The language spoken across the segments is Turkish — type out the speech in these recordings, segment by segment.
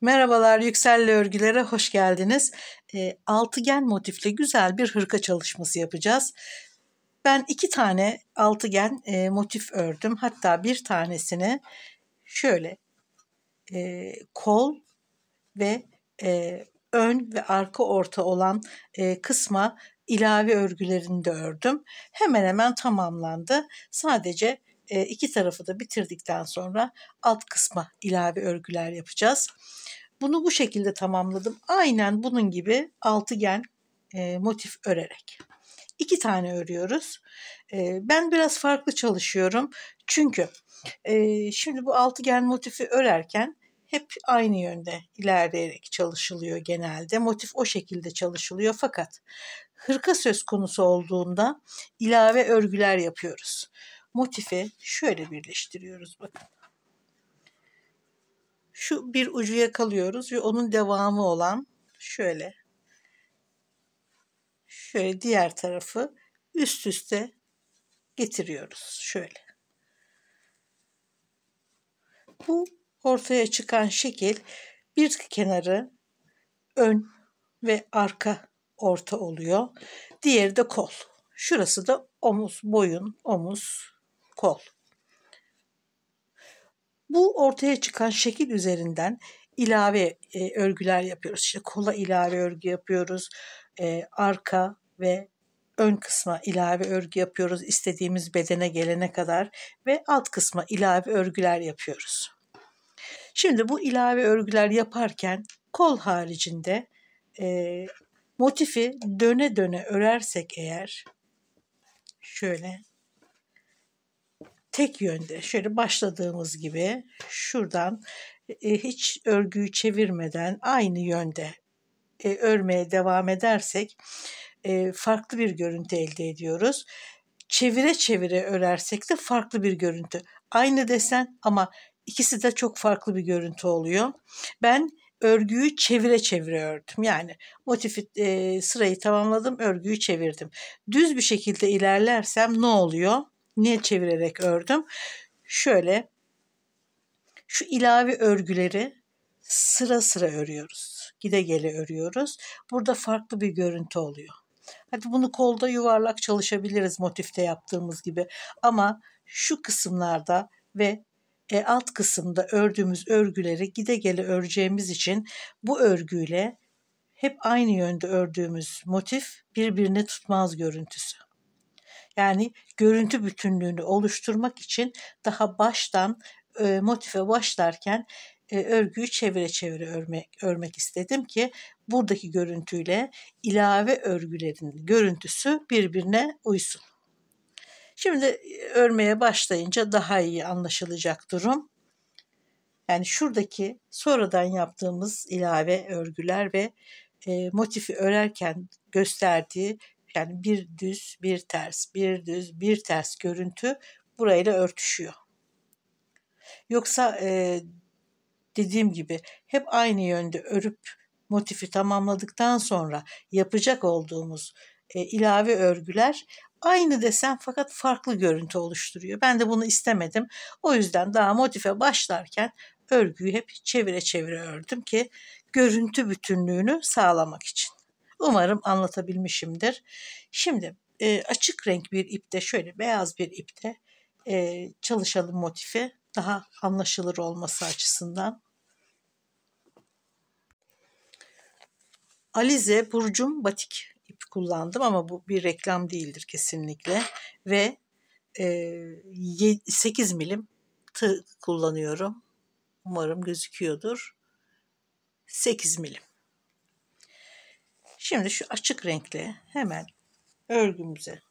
Merhabalar, Yüksel'le örgülere hoş geldiniz. Altıgen motifli güzel bir hırka çalışması yapacağız. Ben 2 tane altıgen motif ördüm. Hatta bir tanesini şöyle kol ve ön ve arka orta olan kısma ilave örgülerini de ördüm. Hemen hemen tamamlandı. Sadece iki tarafı da bitirdikten sonra alt kısma ilave örgüler yapacağız. Bunu bu şekilde tamamladım. Aynen bunun gibi altıgen motif örerek. 2 tane örüyoruz. Ben biraz farklı çalışıyorum. Çünkü şimdi bu altıgen motifi örerken hep aynı yönde ilerleyerek çalışılıyor genelde. Motif o şekilde çalışılıyor fakat hırka söz konusu olduğunda ilave örgüler yapıyoruz. Motifi şöyle birleştiriyoruz bakın. Şu bir ucu yakalıyoruz ve onun devamı olan şöyle diğer tarafı üst üste getiriyoruz şöyle. Bu ortaya çıkan şekil bir kenarı ön ve arka orta oluyor. Diğeri de kol. Şurası da omuz, boyun, omuz, kol. Bu ortaya çıkan şekil üzerinden ilave örgüler yapıyoruz. İşte kola ilave örgü yapıyoruz. Arka ve ön kısma ilave örgü yapıyoruz. İstediğimiz bedene gelene kadar ve alt kısma ilave örgüler yapıyoruz. Şimdi bu ilave örgüler yaparken kol haricinde motifi döne döne örersek eğer şöyle tek yönde şöyle başladığımız gibi şuradan hiç örgüyü çevirmeden aynı yönde örmeye devam edersek farklı bir görüntü elde ediyoruz. Çevire çevire örersek de farklı bir görüntü. Aynı desen ama ikisi de çok farklı bir görüntü oluyor. Ben örgüyü çevire çevire ördüm. Yani motifi sırayı tamamladım, örgüyü çevirdim. Düz bir şekilde ilerlersem ne oluyor? Niye çevirerek ördüm? Şöyle şu ilave örgüleri sıra sıra örüyoruz. Gide gele örüyoruz. Burada farklı bir görüntü oluyor. Hadi bunu kolda yuvarlak çalışabiliriz motifte yaptığımız gibi. Ama şu kısımlarda ve alt kısımda ördüğümüz örgüleri gide gele öreceğimiz için bu örgüyle hep aynı yönde ördüğümüz motif birbirini tutmaz görüntüsü. Yani görüntü bütünlüğünü oluşturmak için daha baştan motife başlarken örgüyü çevire çevire örmek istedim ki buradaki görüntüyle ilave örgülerin görüntüsü birbirine uysun. Şimdi örmeye başlayınca daha iyi anlaşılacak durum. Yani şuradaki sonradan yaptığımız ilave örgüler ve motifi örerken gösterdiği yani bir düz bir ters bir düz bir ters görüntü burayla örtüşüyor. Yoksa dediğim gibi hep aynı yönde örüp motifi tamamladıktan sonra yapacak olduğumuz ilave örgüler aynı desen fakat farklı görüntü oluşturuyor. Ben de bunu istemedim. O yüzden daha motife başlarken örgüyü hep çevire çevire ördüm ki görüntü bütünlüğünü sağlamak için. Umarım anlatabilmişimdir. Şimdi açık renk bir ipte şöyle beyaz bir ipte çalışalım motifi daha anlaşılır olması açısından. Alize Burcum batik ip kullandım ama bu bir reklam değildir kesinlikle. Ve 8 milim tığ kullanıyorum. Umarım gözüküyordur. 8 milim. Şimdi şu açık renkle hemen örgümüze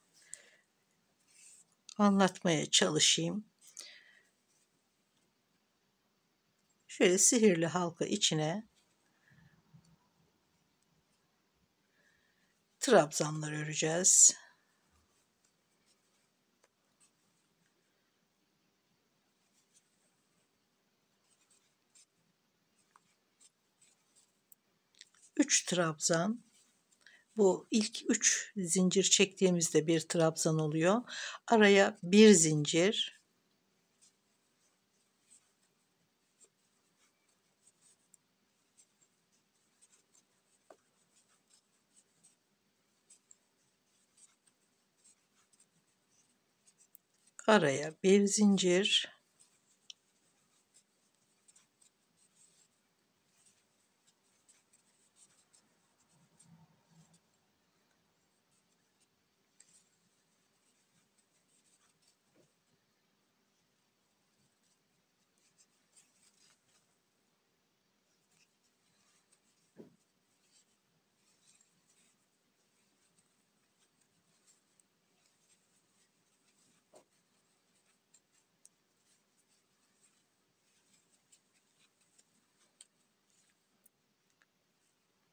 anlatmaya çalışayım. Şöyle sihirli halka içine trabzanlar öreceğiz. Üç trabzan. Bu ilk 3 zincir çektiğimizde bir trabzan oluyor. Araya bir zincir. Araya bir zincir,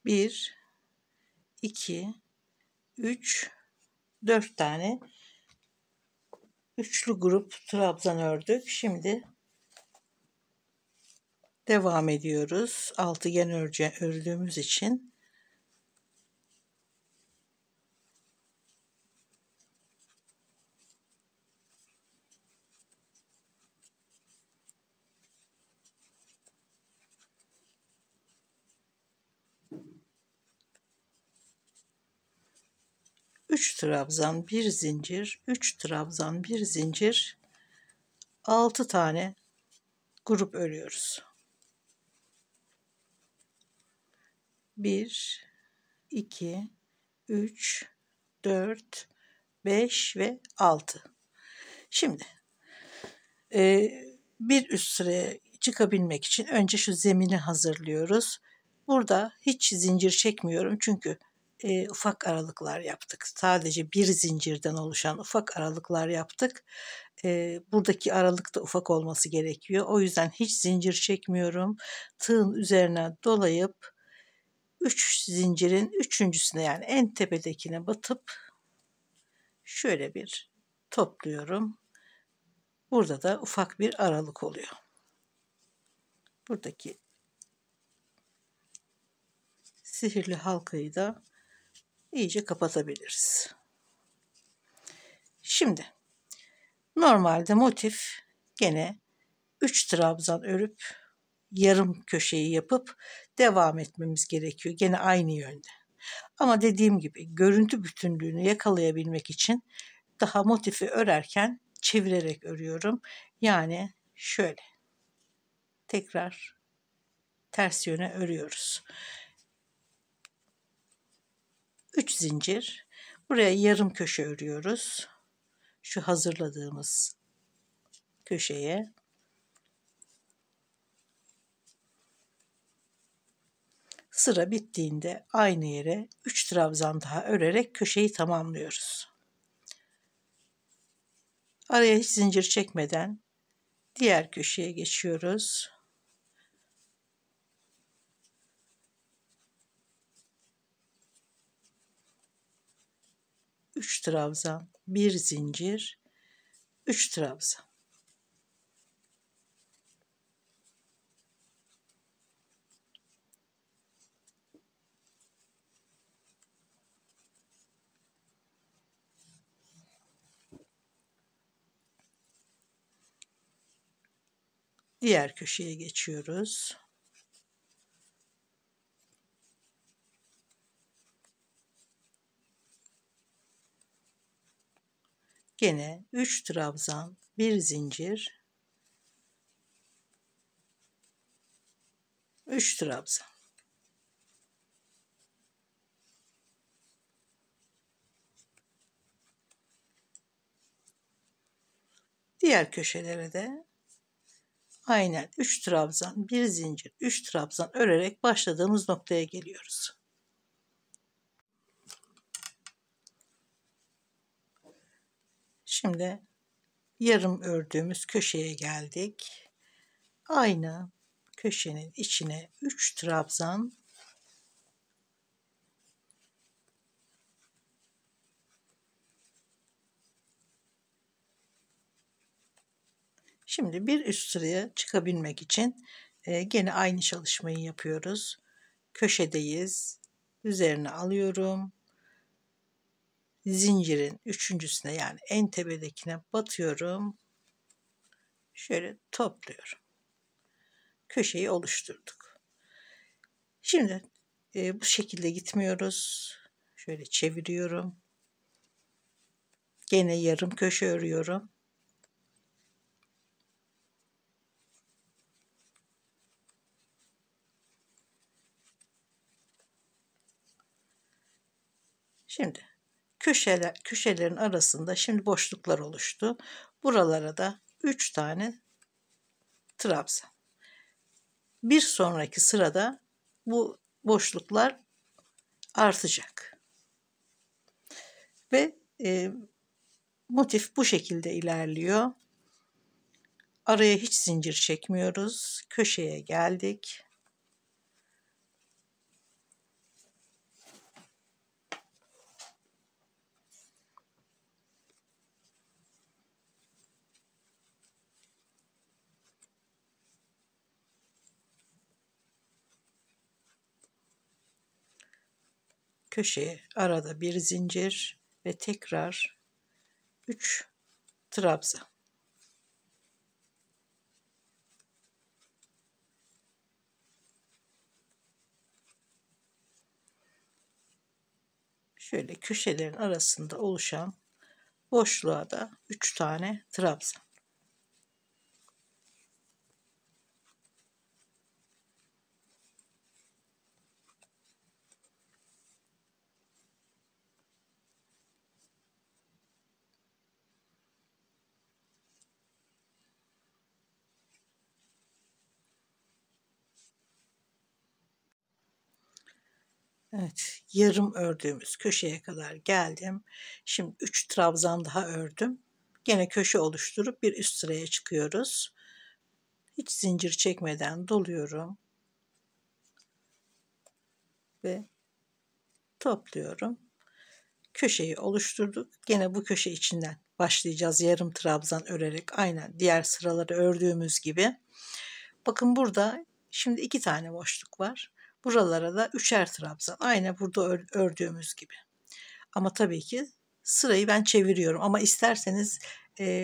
bir, iki, üç, 4 tane üçlü grup trabzan ördük. Şimdi devam ediyoruz. Altıgen ördüğümüz için. Üç trabzan, bir zincir, 3 trabzan, bir zincir, 6 tane grup örüyoruz. 1, 2, 3, 4, 5 ve 6. Şimdi bir üst sıraya çıkabilmek için önce şu zemini hazırlıyoruz. Burada hiç zincir çekmiyorum çünkü ufak aralıklar yaptık. Sadece bir zincirden oluşan ufak aralıklar yaptık. Buradaki aralık da ufak olması gerekiyor. O yüzden hiç zincir çekmiyorum. Tığın üzerine dolayıp 3 zincirin üçüncüsüne, yani en tepedekine batıp şöyle bir topluyorum. Burada da ufak bir aralık oluyor. Buradaki sihirli halkayı da iyice kapatabiliriz. Şimdi normalde motif gene 3 trabzan örüp yarım köşeyi yapıp devam etmemiz gerekiyor. Gene aynı yönde. Ama dediğim gibi görüntü bütünlüğünü yakalayabilmek için daha motifi örerken çevirerek örüyorum. Yani şöyle tekrar ters yöne örüyoruz. 3 zincir. Buraya yarım köşe örüyoruz. Şu hazırladığımız köşeye. Sıra bittiğinde aynı yere 3 trabzan daha örerek köşeyi tamamlıyoruz. Araya hiç zincir çekmeden diğer köşeye geçiyoruz. Üç trabzan, bir zincir, 3 trabzan. Diğer köşeye geçiyoruz. Gene 3 trabzan, bir zincir, 3 trabzan. Diğer köşelere de aynen 3 trabzan, bir zincir, 3 trabzan örerek başladığımız noktaya geliyoruz. Şimdi yarım ördüğümüz köşeye geldik. Aynı köşenin içine 3 trabzan, şimdi bir üst sıraya çıkabilmek için gene aynı çalışmayı yapıyoruz. Köşedeyiz. Üzerine alıyorum. Zincirin üçüncüsüne, yani en tepedekine batıyorum. Şöyle topluyorum. Köşeyi oluşturduk. Şimdi bu şekilde gitmiyoruz. Şöyle çeviriyorum. Gene yarım köşe örüyorum. Şimdi köşelerin arasında şimdi boşluklar oluştu. Buralara da 3 tane trabzan. Bir sonraki sırada bu boşluklar artacak. Ve motif bu şekilde ilerliyor. Araya hiç zincir çekmiyoruz. Köşeye geldik. Köşeye arada bir zincir ve tekrar 3 trabzan. Şöyle köşelerin arasında oluşan boşluğa da 3 tane trabzan. Evet, yarım ördüğümüz köşeye kadar geldim. Şimdi 3 trabzan daha ördüm. Gene köşe oluşturup bir üst sıraya çıkıyoruz. Hiç zincir çekmeden doluyorum ve topluyorum. Köşeyi oluşturduk. Gene bu köşe içinden başlayacağız yarım trabzan örerek, aynen diğer sıraları ördüğümüz gibi. Bakın burada şimdi 2 tane boşluk var. Buralara da 3'er trabzan, aynı burada ördüğümüz gibi. Ama tabii ki sırayı ben çeviriyorum, ama isterseniz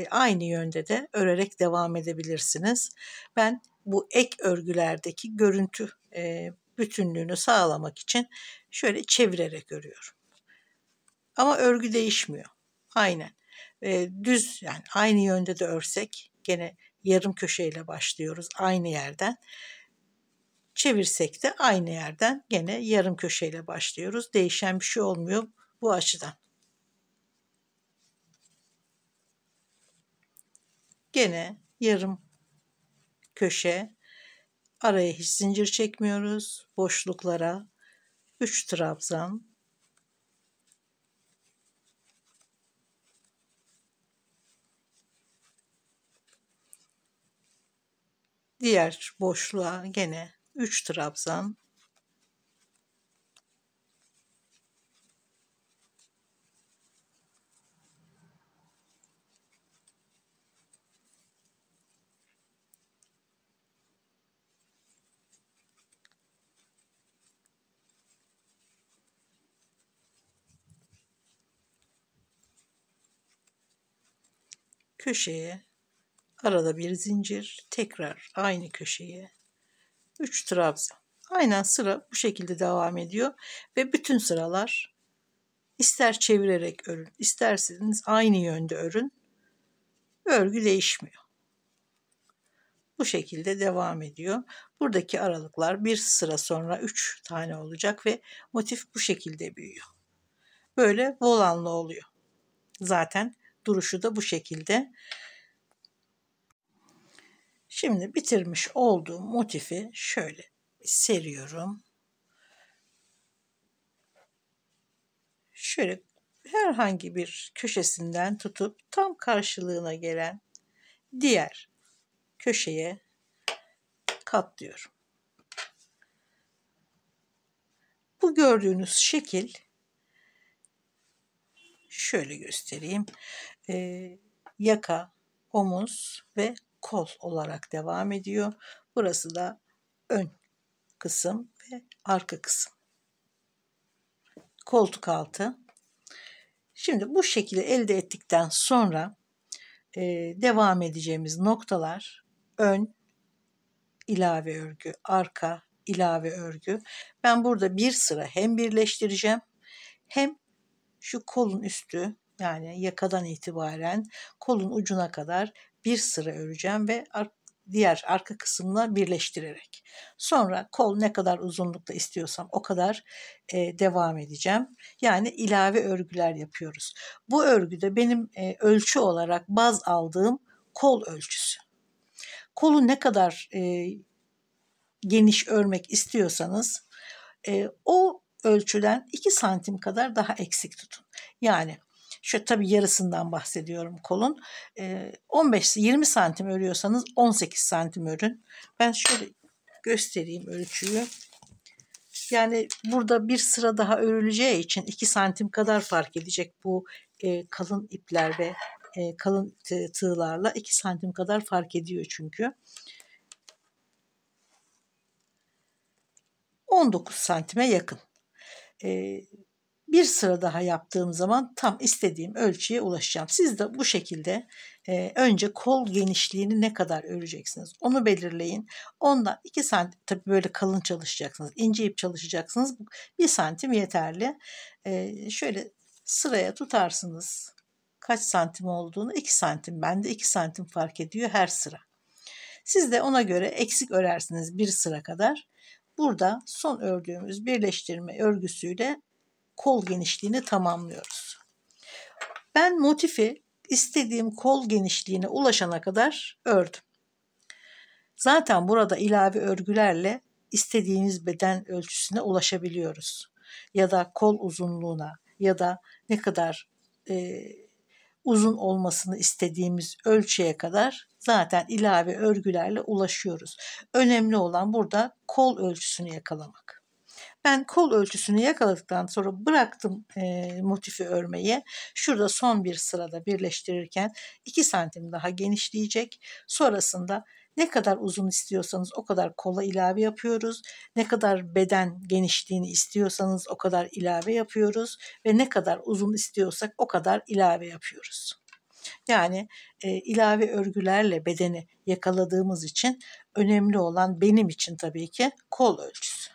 aynı yönde de örerek devam edebilirsiniz. Ben bu ek örgülerdeki görüntü bütünlüğünü sağlamak için şöyle çevirerek örüyorum. Ama örgü değişmiyor. Aynen. Düz, yani aynı yönde de örsek gene yarım köşeyle başlıyoruz aynı yerden. Çevirsek de aynı yerden gene yarım köşeyle başlıyoruz. Değişen bir şey olmuyor bu açıdan. Gene yarım köşe, araya hiç zincir çekmiyoruz. Boşluklara 3 trabzan. Diğer boşluğa gene 3 trabzan. Köşeye arada bir zincir, tekrar aynı köşeye 3 trabzan. Aynen sıra bu şekilde devam ediyor ve bütün sıralar ister çevirerek örün, isterseniz aynı yönde örün. Örgü değişmiyor. Bu şekilde devam ediyor. Buradaki aralıklar bir sıra sonra 3 tane olacak ve motif bu şekilde büyüyor. Böyle volanlı oluyor. Zaten duruşu da bu şekilde. Şimdi bitirmiş olduğum motifi şöyle seriyorum. Şöyle herhangi bir köşesinden tutup tam karşılığına gelen diğer köşeye katlıyorum. Bu gördüğünüz şekil, şöyle göstereyim. Yaka, omuz ve kol olarak devam ediyor. Burası da ön kısım ve arka kısım. Koltuk altı. Şimdi bu şekli elde ettikten sonra devam edeceğimiz noktalar ön ilave örgü, arka ilave örgü. Ben burada bir sıra hem birleştireceğim hem şu kolun üstü, yani yakadan itibaren kolun ucuna kadar bir sıra öreceğim ve diğer arka kısımla birleştirerek. Sonra kol ne kadar uzunlukta istiyorsam o kadar devam edeceğim. Yani ilave örgüler yapıyoruz. Bu örgüde benim ölçü olarak baz aldığım kol ölçüsü. Kolu ne kadar geniş örmek istiyorsanız o ölçüden 2 santim kadar daha eksik tutun. Yani şu tabii yarısından bahsediyorum kolun. 15-20 santim örüyorsanız 18 santim örün. Ben şöyle göstereyim ölçüyü. Yani burada bir sıra daha örüleceği için 2 santim kadar fark edecek bu kalın ipler ve kalın tığlarla 2 santim kadar fark ediyor çünkü. 19 santime yakın. Bir sıra daha yaptığım zaman tam istediğim ölçüye ulaşacağım. Siz de bu şekilde önce kol genişliğini ne kadar öreceksiniz onu belirleyin. Ondan 2 santim, tabii böyle kalın çalışacaksınız. İnce ip çalışacaksınız. 1 santim yeterli. Şöyle sıraya tutarsınız. Kaç santim olduğunu 2 santim. Bende 2 santim fark ediyor her sıra. Siz de ona göre eksik örersiniz bir sıra kadar. Burada son ördüğümüz birleştirme örgüsüyle kol genişliğini tamamlıyoruz. Ben motifi istediğim kol genişliğine ulaşana kadar ördüm. Zaten burada ilave örgülerle istediğiniz beden ölçüsüne ulaşabiliyoruz. Ya da kol uzunluğuna ya da ne kadar uzun olmasını istediğimiz ölçüye kadar zaten ilave örgülerle ulaşıyoruz. Önemli olan burada kol ölçüsünü yakalamak. Ben kol ölçüsünü yakaladıktan sonra bıraktım motifi örmeyi. Şurada son bir sırada birleştirirken 2 santim daha genişleyecek. Sonrasında ne kadar uzun istiyorsanız o kadar kola ilave yapıyoruz. Ne kadar beden genişliğini istiyorsanız o kadar ilave yapıyoruz. Ve ne kadar uzun istiyorsak o kadar ilave yapıyoruz. Yani ilave örgülerle bedeni yakaladığımız için önemli olan benim için tabii ki kol ölçüsü.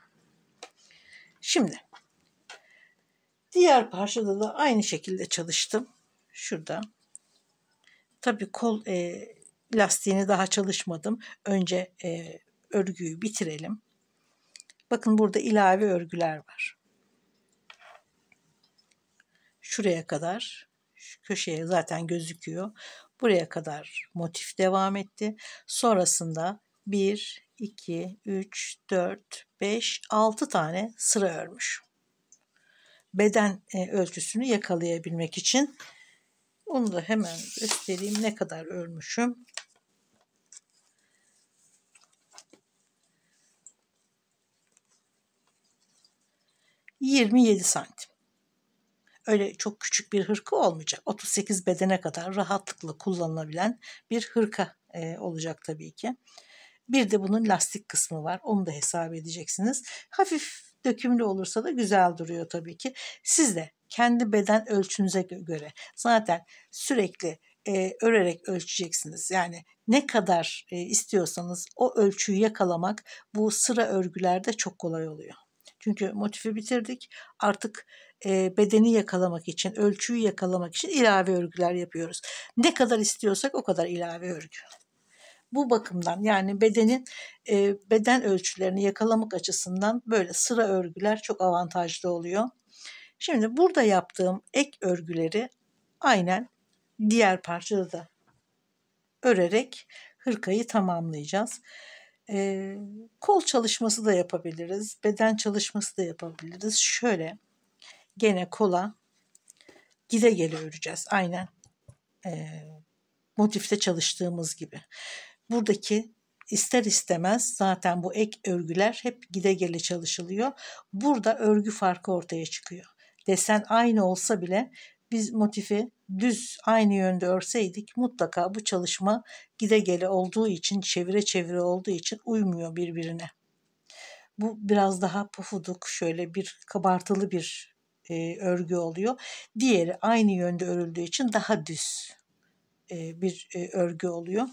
Şimdi diğer parçada da aynı şekilde çalıştım. Şurada. Tabii kol lastiğini daha çalışmadım. Önce örgüyü bitirelim. Bakın burada ilave örgüler var. Şuraya kadar, şu köşeye zaten gözüküyor. Buraya kadar motif devam etti. Sonrasında 1, 2, 3, 4, 5, 6 tane sıra örmüş. Beden ölçüsünü yakalayabilmek için onu da hemen göstereyim ne kadar örmüşüm. ...27 santim. Öyle çok küçük bir hırka olmayacak. 38 bedene kadar rahatlıkla kullanılabilen bir hırka olacak tabii ki. Bir de bunun lastik kısmı var. Onu da hesap edeceksiniz. Hafif dökümlü olursa da güzel duruyor tabii ki. Siz de kendi beden ölçünüze göre zaten sürekli örerek ölçeceksiniz. Yani ne kadar istiyorsanız o ölçüyü yakalamak bu sıra örgülerde çok kolay oluyor. Çünkü motifi bitirdik. Artık bedeni yakalamak için, ölçüyü yakalamak için ilave örgüler yapıyoruz. Ne kadar istiyorsak o kadar ilave örgü. Bu bakımdan yani beden ölçülerini yakalamak açısından böyle sıra örgüler çok avantajlı oluyor. Şimdi burada yaptığım ek örgüleri aynen diğer parçada da örerek hırkayı tamamlayacağız. Kol çalışması da yapabiliriz, beden çalışması da yapabiliriz. Şöyle gene kola gide gele öreceğiz aynen motifte çalıştığımız gibi. Buradaki ister istemez zaten bu ek örgüler hep gide gele çalışılıyor. Burada örgü farkı ortaya çıkıyor. Desen aynı olsa bile biz motifi düz aynı yönde örseydik mutlaka bu çalışma gide gele olduğu için, çevire çevire olduğu için uymuyor birbirine. Bu biraz daha pufuduk, şöyle bir kabartılı bir örgü oluyor. Diğeri aynı yönde örüldüğü için daha düz bir örgü oluyor.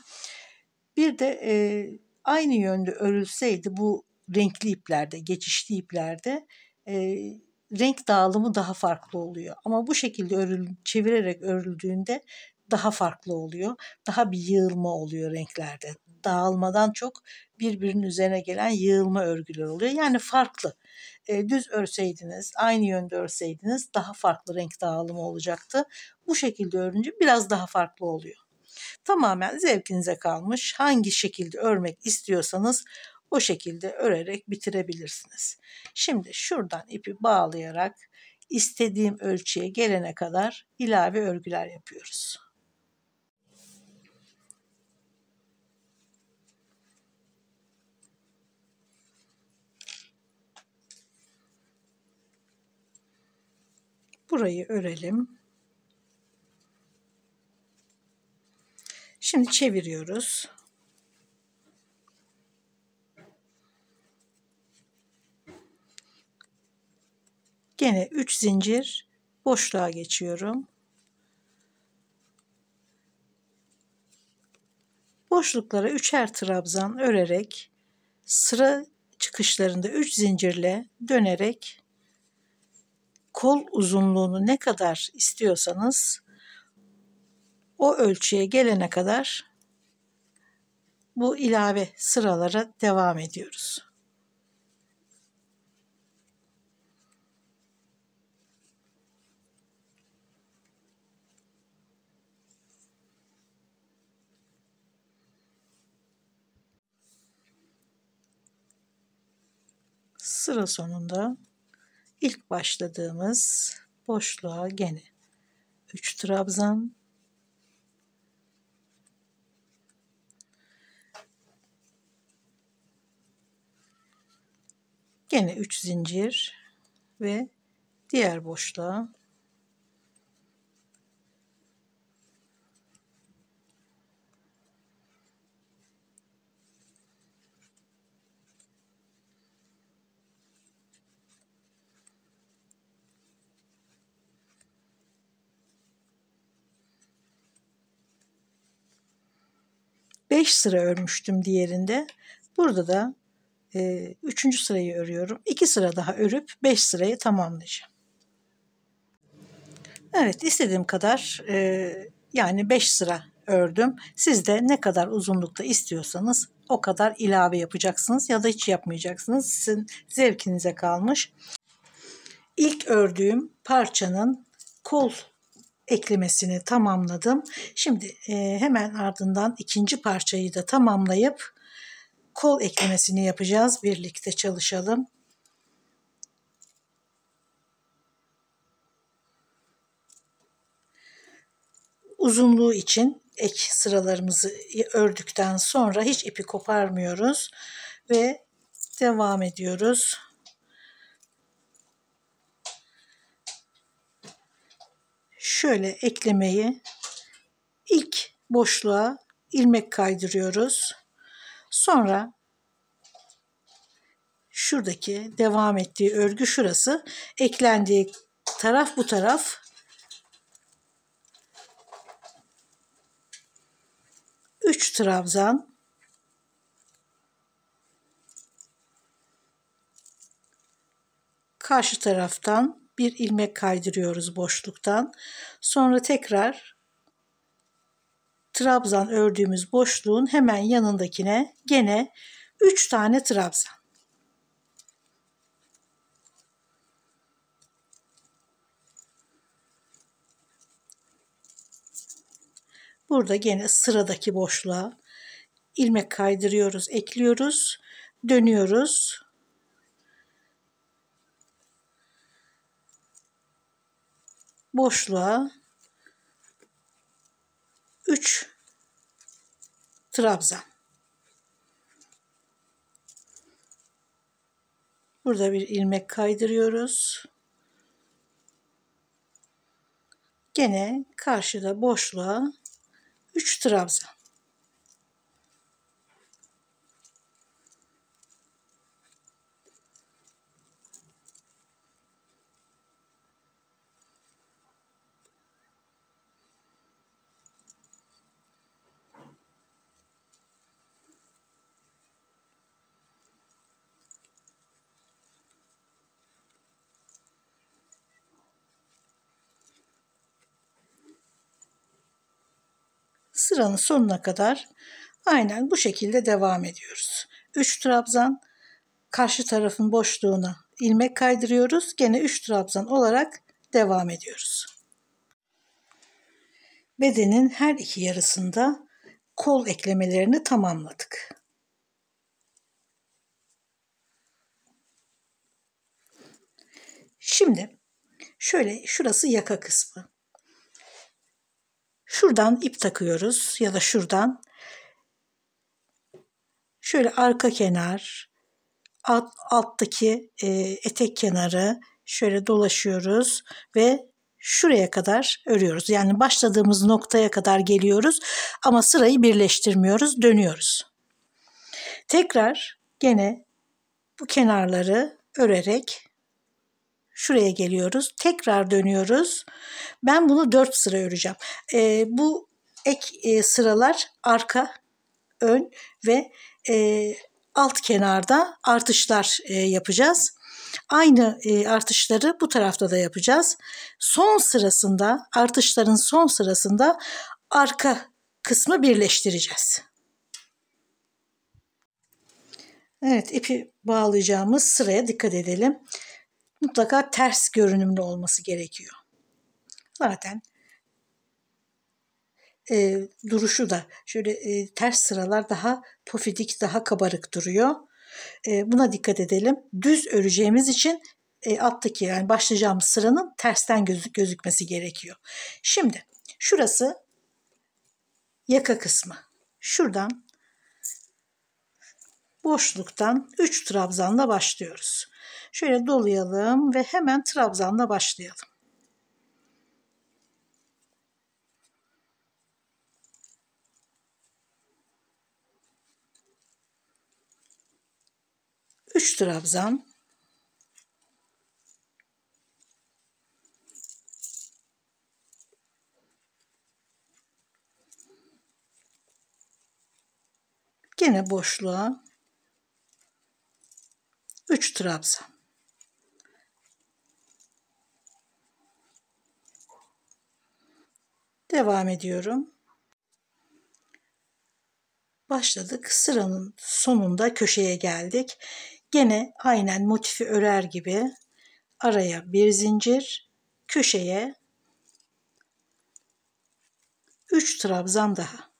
Bir de aynı yönde örülseydi bu renkli iplerde, geçişli iplerde renk dağılımı daha farklı oluyor. Ama bu şekilde çevirerek örüldüğünde daha farklı oluyor. Daha bir yığılma oluyor renklerde. Dağılmadan çok birbirinin üzerine gelen yığılma örgüler oluyor. Yani farklı. Düz örseydiniz, aynı yönde örseydiniz daha farklı renk dağılımı olacaktı. Bu şekilde örünce biraz daha farklı oluyor. Tamamen zevkinize kalmış. Hangi şekilde örmek istiyorsanız o şekilde örerek bitirebilirsiniz. Şimdi şuradan ipi bağlayarak istediğim ölçüye gelene kadar ilave örgüler yapıyoruz. Burayı örelim. Şimdi çeviriyoruz. Gene 3 zincir boşluğa geçiyorum. Boşluklara 3'er trabzan örerek sıra çıkışlarında 3 zincirle dönerek kol uzunluğunu ne kadar istiyorsanız o ölçüye gelene kadar bu ilave sıralara devam ediyoruz. Sıra sonunda ilk başladığımız boşluğa gene 3 trabzan, gene 3 zincir ve diğer boşluğa beş sıra örmüştüm diğerinde. Burada da 3. sırayı örüyorum. 2 sıra daha örüp 5 sırayı tamamlayacağım. Evet, istediğim kadar yani 5 sıra ördüm. Siz de ne kadar uzunlukta istiyorsanız o kadar ilave yapacaksınız ya da hiç yapmayacaksınız. Sizin zevkinize kalmış. İlk ördüğüm parçanın kol eklemesini tamamladım. Şimdi hemen ardından ikinci parçayı da tamamlayıp kol eklemesini yapacağız. Birlikte çalışalım. Uzunluğu için ek sıralarımızı ördükten sonra hiç ipi koparmıyoruz ve devam ediyoruz. Şöyle eklemeyi ilk boşluğa ilmek kaydırıyoruz. Sonra şuradaki devam ettiği örgü şurası, eklendiği taraf bu taraf. 3 trabzan, karşı taraftan bir ilmek kaydırıyoruz boşluktan. Sonra tekrar trabzan ördüğümüz boşluğun hemen yanındakine gene 3 tane trabzan. Burada gene sıradaki boşluğa ilmek kaydırıyoruz, ekliyoruz, dönüyoruz. Boşluğa 3 trabzan. Burada bir ilmek kaydırıyoruz. Gene karşıda boşluğa 3 trabzan. sıranın sonuna kadar aynen bu şekilde devam ediyoruz. 3 trabzan, karşı tarafın boşluğuna ilmek kaydırıyoruz. Gene 3 trabzan olarak devam ediyoruz. Bedenin her iki yarısında kol eklemelerini tamamladık. Şimdi şöyle, şurası yaka kısmı. Şuradan ip takıyoruz ya da şuradan şöyle arka kenar, alttaki etek kenarı şöyle dolaşıyoruz ve şuraya kadar örüyoruz. Yani başladığımız noktaya kadar geliyoruz ama sırayı birleştirmiyoruz, dönüyoruz. Tekrar gene bu kenarları örerek şuraya geliyoruz. Tekrar dönüyoruz. Ben bunu 4 sıra öreceğim. Bu ek sıralar arka, ön ve alt kenarda artışlar yapacağız. Aynı artışları bu tarafta da yapacağız. Son sırasında, artışların son sırasında arka kısmı birleştireceğiz. Evet, ipi bağlayacağımız sıraya dikkat edelim. Mutlaka ters görünümlü olması gerekiyor. Zaten duruşu da şöyle ters sıralar daha pofidik, daha kabarık duruyor. Buna dikkat edelim. Düz öreceğimiz için alttaki, yani başlayacağımız sıranın tersten gözükmesi gerekiyor. Şimdi şurası yaka kısmı. Şuradan boşluktan 3 trabzanla başlıyoruz. Şöyle dolayalım ve hemen trabzanla başlayalım. Üç trabzan, gene boşluğa 3 trabzan. Devam ediyorum. Başladık. Sıranın sonunda köşeye geldik. Gene aynen motifi örer gibi araya bir zincir, köşeye 3 trabzan daha.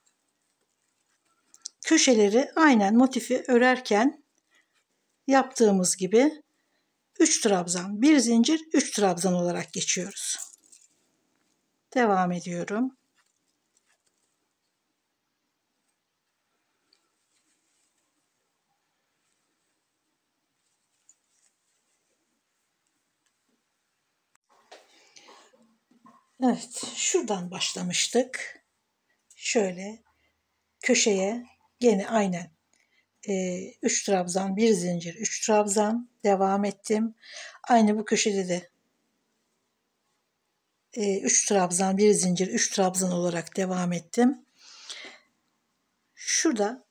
Köşeleri aynen motifi örerken yaptığımız gibi 3 trabzan, bir zincir, 3 trabzan olarak geçiyoruz. Devam ediyorum. Evet, şuradan başlamıştık. Şöyle köşeye gene aynen 3 trabzan, bir zincir, 3 trabzan devam ettim. Aynı bu köşede de 3 trabzan, bir zincir, 3 trabzan olarak devam ettim. Şurada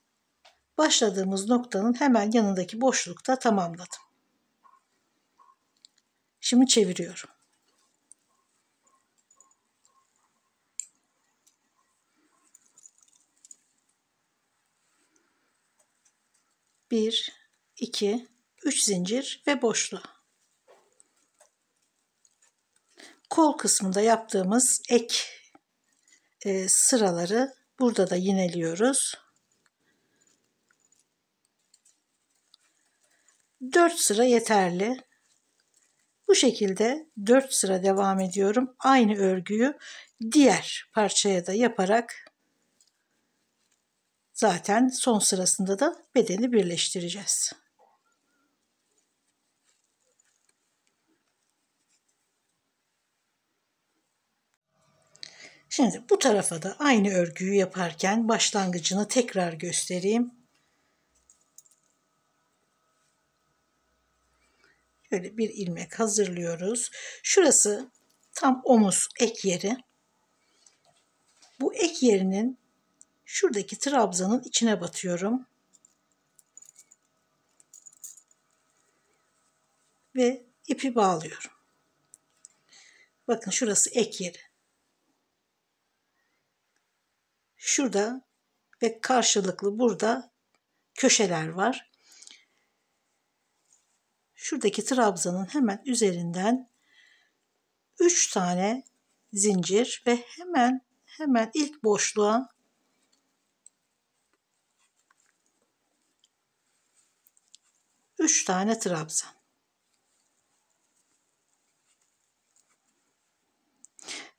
başladığımız noktanın hemen yanındaki boşlukta tamamladım. Şimdi çeviriyorum. Bir, iki, üç zincir ve boşluğa. Kol kısmında yaptığımız ek sıraları burada da yineliyoruz. 4 sıra yeterli. Bu şekilde 4 sıra devam ediyorum. Aynı örgüyü diğer parçaya da yaparak zaten son sırasında da bedeni birleştireceğiz. Şimdi bu tarafa da aynı örgüyü yaparken başlangıcını tekrar göstereyim. Şöyle bir ilmek hazırlıyoruz. Şurası tam omuz ek yeri. Bu ek yerinin şuradaki trabzanın içine batıyorum. Ve ipi bağlıyorum. Bakın şurası ek yeri. şurada ve karşılıklı burada köşeler var. Şuradaki trabzanın hemen üzerinden 3 tane zincir ve hemen ilk boşluğa 3 tane trabzan.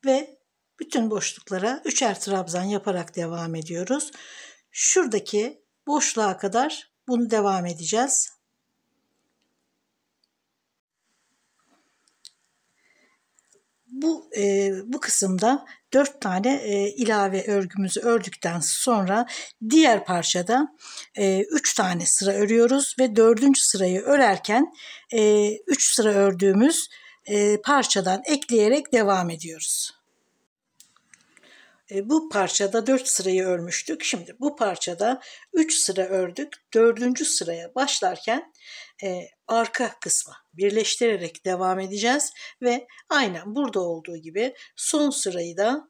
Ve bütün boşluklara 3'er trabzan yaparak devam ediyoruz. Şuradaki boşluğa kadar bunu devam edeceğiz. Bu kısımda 4 tane ilave örgümüzü ördükten sonra diğer parçada 3 tane sıra örüyoruz ve 4. sırayı örerken 3 sıra ördüğümüz parçadan ekleyerek devam ediyoruz. Bu parçada 4 sırayı örmüştük. Şimdi bu parçada 3 sıra ördük. 4. sıraya başlarken arka kısmı birleştirerek devam edeceğiz ve aynen burada olduğu gibi son sırayı da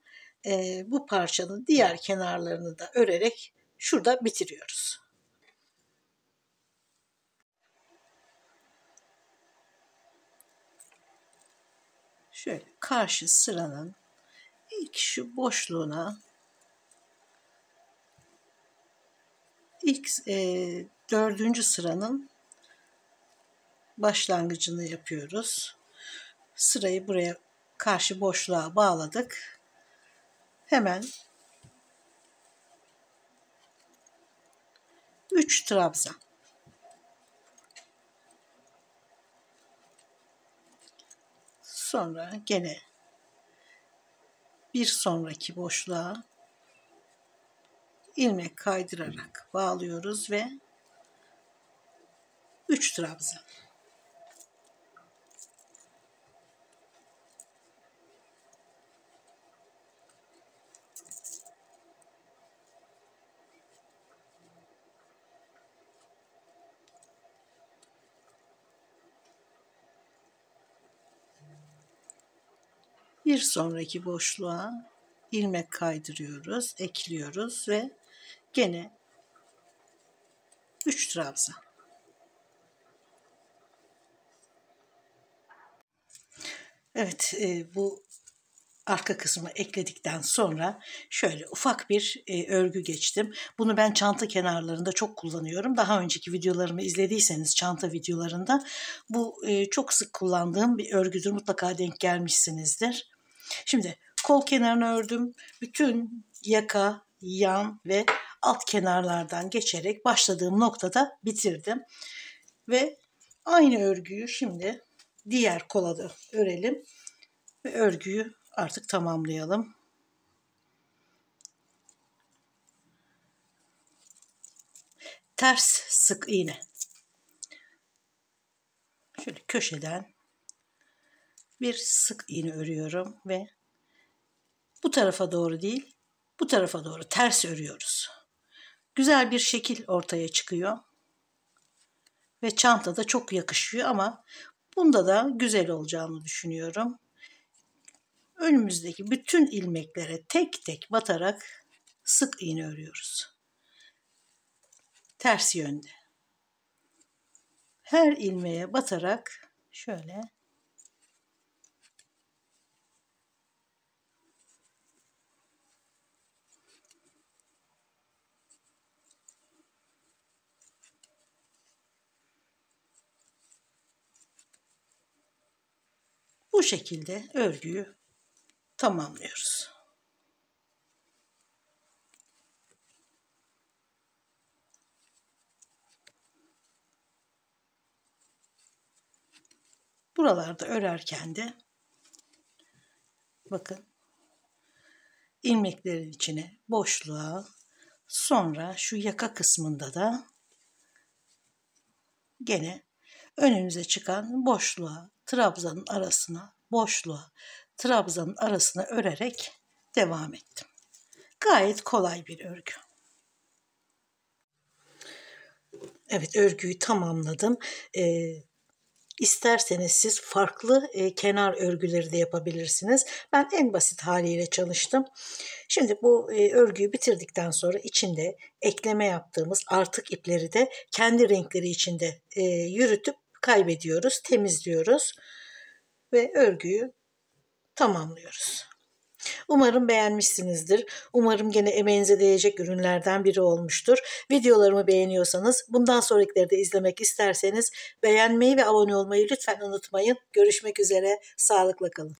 bu parçanın diğer kenarlarını da örerek şurada bitiriyoruz. Şöyle karşı sıranın ilk şu boşluğuna ilk 4. sıranın başlangıcını yapıyoruz. Sırayı buraya karşı boşluğa bağladık. Hemen 3 trabzan. Sonra gene bir sonraki boşluğa ilmek kaydırarak bağlıyoruz ve 3 trabzan. Bir sonraki boşluğa ilmek kaydırıyoruz, ekliyoruz ve gene 3 trabzan. Evet, bu arka kısmı ekledikten sonra şöyle ufak bir örgü geçtim. Bunu ben çanta kenarlarında çok kullanıyorum. Daha önceki videolarımı izlediyseniz çanta videolarında bu çok sık kullandığım bir örgüdür. Mutlaka denk gelmişsinizdir. Şimdi kol kenarını ördüm. Bütün yaka, yan ve alt kenarlardan geçerek başladığım noktada bitirdim. Ve aynı örgüyü şimdi diğer kola da örelim ve örgüyü artık tamamlayalım. Ters sık iğne. Şöyle köşeden bir sık iğne örüyorum ve bu tarafa doğru değil, bu tarafa doğru ters örüyoruz. Güzel bir şekil ortaya çıkıyor ve çantada çok yakışıyor ama bunda da güzel olacağını düşünüyorum. Önümüzdeki bütün ilmeklere tek tek batarak sık iğne örüyoruz. Ters yönde. Her ilmeğe batarak şöyle bu şekilde örgüyü tamamlıyoruz. Buralarda örerken de bakın ilmeklerin içine boşluğa, sonra şu yaka kısmında da gene önümüze çıkan boşluğa, trabzanın arasına, boşluğa, trabzanın arasına örerek devam ettim. Gayet kolay bir örgü. Evet, örgüyü tamamladım. İsterseniz siz farklı kenar örgüleri de yapabilirsiniz. Ben en basit haliyle çalıştım. Şimdi bu örgüyü bitirdikten sonra içinde ekleme yaptığımız artık ipleri de kendi renkleri içinde yürütüp kaybediyoruz, temizliyoruz ve örgüyü tamamlıyoruz. Umarım beğenmişsinizdir. Umarım gene emeğinize değecek ürünlerden biri olmuştur. Videolarımı beğeniyorsanız, bundan sonrakileri de izlemek isterseniz beğenmeyi ve abone olmayı lütfen unutmayın. Görüşmek üzere, sağlıkla kalın.